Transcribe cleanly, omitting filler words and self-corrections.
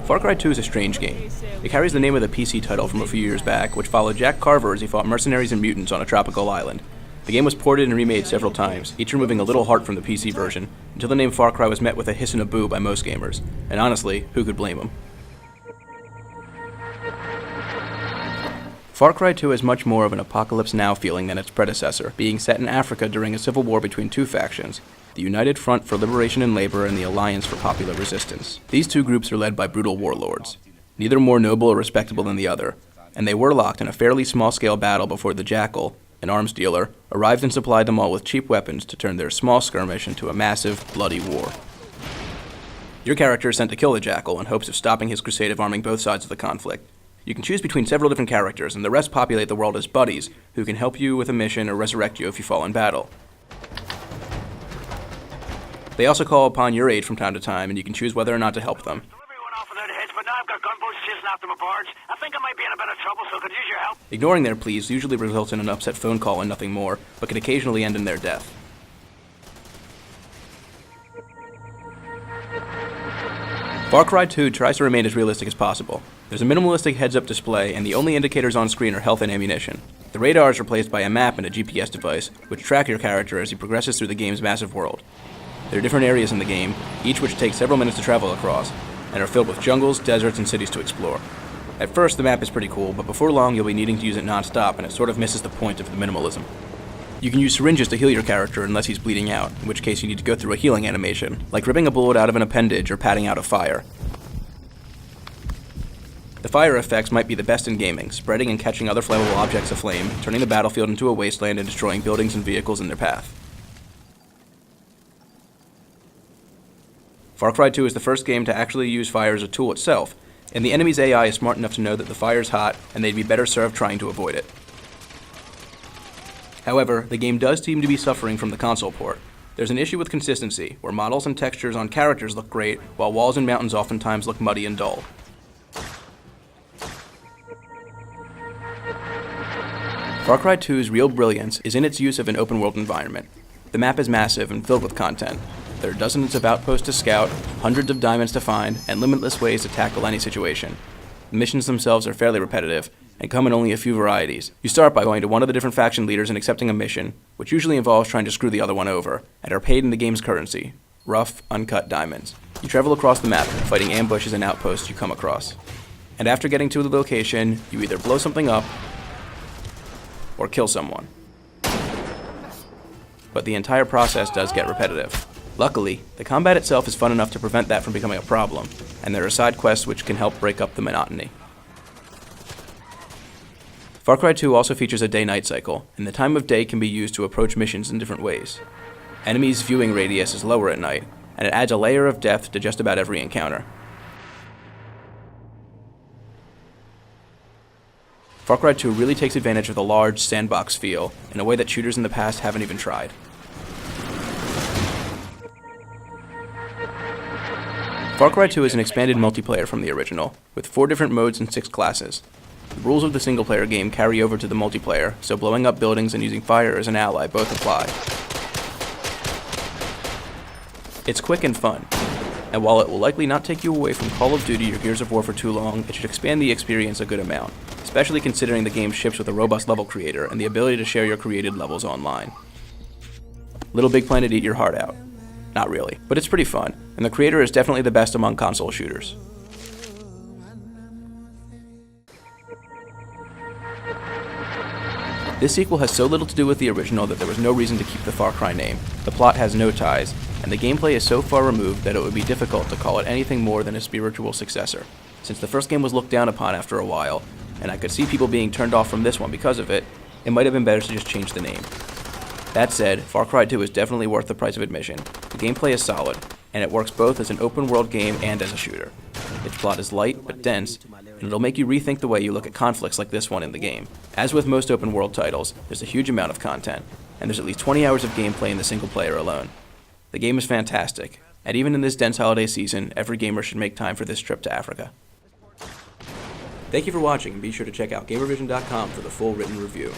Far Cry 2 is a strange game. It carries the name of the PC title from a few years back, which followed Jack Carver as he fought mercenaries and mutants on a tropical island. The game was ported and remade several times, each removing a little heart from the PC version, until the name Far Cry was met with a hiss and a boo by most gamers. And honestly, who could blame them? Far Cry 2 has much more of an Apocalypse Now feeling than its predecessor, being set in Africa during a civil war between two factions, the United Front for Liberation and Labor and the Alliance for Popular Resistance. These two groups are led by brutal warlords, neither more noble or respectable than the other, and they were locked in a fairly small-scale battle before the Jackal, an arms dealer, arrived and supplied them all with cheap weapons to turn their small skirmish into a massive, bloody war. Your character is sent to kill the Jackal in hopes of stopping his crusade of arming both sides of the conflict. You can choose between several different characters, and the rest populate the world as buddies, who can help you with a mission or resurrect you if you fall in battle. They also call upon your aid from time to time, and you can choose whether or not to help them. Ignoring their pleas usually results in an upset phone call and nothing more, but can occasionally end in their death. Far Cry 2 tries to remain as realistic as possible. There's a minimalistic heads-up display, and the only indicators on screen are health and ammunition. The radar is replaced by a map and a GPS device, which track your character as he progresses through the game's massive world. There are different areas in the game, each which takes several minutes to travel across, and are filled with jungles, deserts, and cities to explore. At first, the map is pretty cool, but before long you'll be needing to use it non-stop, and it sort of misses the point of the minimalism. You can use syringes to heal your character unless he's bleeding out, in which case you need to go through a healing animation, like ripping a bullet out of an appendage or patting out a fire. The fire effects might be the best in gaming, spreading and catching other flammable objects aflame, turning the battlefield into a wasteland and destroying buildings and vehicles in their path. Far Cry 2 is the first game to actually use fire as a tool itself, and the enemy's AI is smart enough to know that the fire's hot and they'd be better served trying to avoid it. However, the game does seem to be suffering from the console port. There's an issue with consistency, where models and textures on characters look great, while walls and mountains oftentimes look muddy and dull. Far Cry 2's real brilliance is in its use of an open-world environment. The map is massive and filled with content. There are dozens of outposts to scout, hundreds of diamonds to find, and limitless ways to tackle any situation. The missions themselves are fairly repetitive, and come in only a few varieties. You start by going to one of the different faction leaders and accepting a mission, which usually involves trying to screw the other one over, and are paid in the game's currency, rough, uncut diamonds. You travel across the map, fighting ambushes and outposts you come across. And after getting to the location, you either blow something up, or kill someone. But the entire process does get repetitive. Luckily, the combat itself is fun enough to prevent that from becoming a problem, and there are side quests which can help break up the monotony. Far Cry 2 also features a day-night cycle, and the time of day can be used to approach missions in different ways. Enemies' viewing radius is lower at night, and it adds a layer of depth to just about every encounter. Far Cry 2 really takes advantage of the large, sandbox feel in a way that shooters in the past haven't even tried. Far Cry 2 is an expanded multiplayer from the original, with 4 different modes and 6 classes. The rules of the single-player game carry over to the multiplayer, so blowing up buildings and using fire as an ally both apply. It's quick and fun, and while it will likely not take you away from Call of Duty or Gears of War for too long, it should expand the experience a good amount, especially considering the game ships with a robust level creator and the ability to share your created levels online. Little Big Planet eat your heart out. Not really, but it's pretty fun, and the creator is definitely the best among console shooters. This sequel has so little to do with the original that there was no reason to keep the Far Cry name. The plot has no ties, and the gameplay is so far removed that it would be difficult to call it anything more than a spiritual successor. Since the first game was looked down upon after a while, and I could see people being turned off from this one because of it, it might have been better to just change the name. That said, Far Cry 2 is definitely worth the price of admission. The gameplay is solid, and it works both as an open-world game and as a shooter. Its plot is light but dense, and it'll make you rethink the way you look at conflicts like this one in the game. As with most open-world titles, there's a huge amount of content, and there's at least 20 hours of gameplay in the single player alone. The game is fantastic, and even in this dense holiday season, every gamer should make time for this trip to Africa. Thank you for watching, and be sure to check out Gamervision.com for the full written review.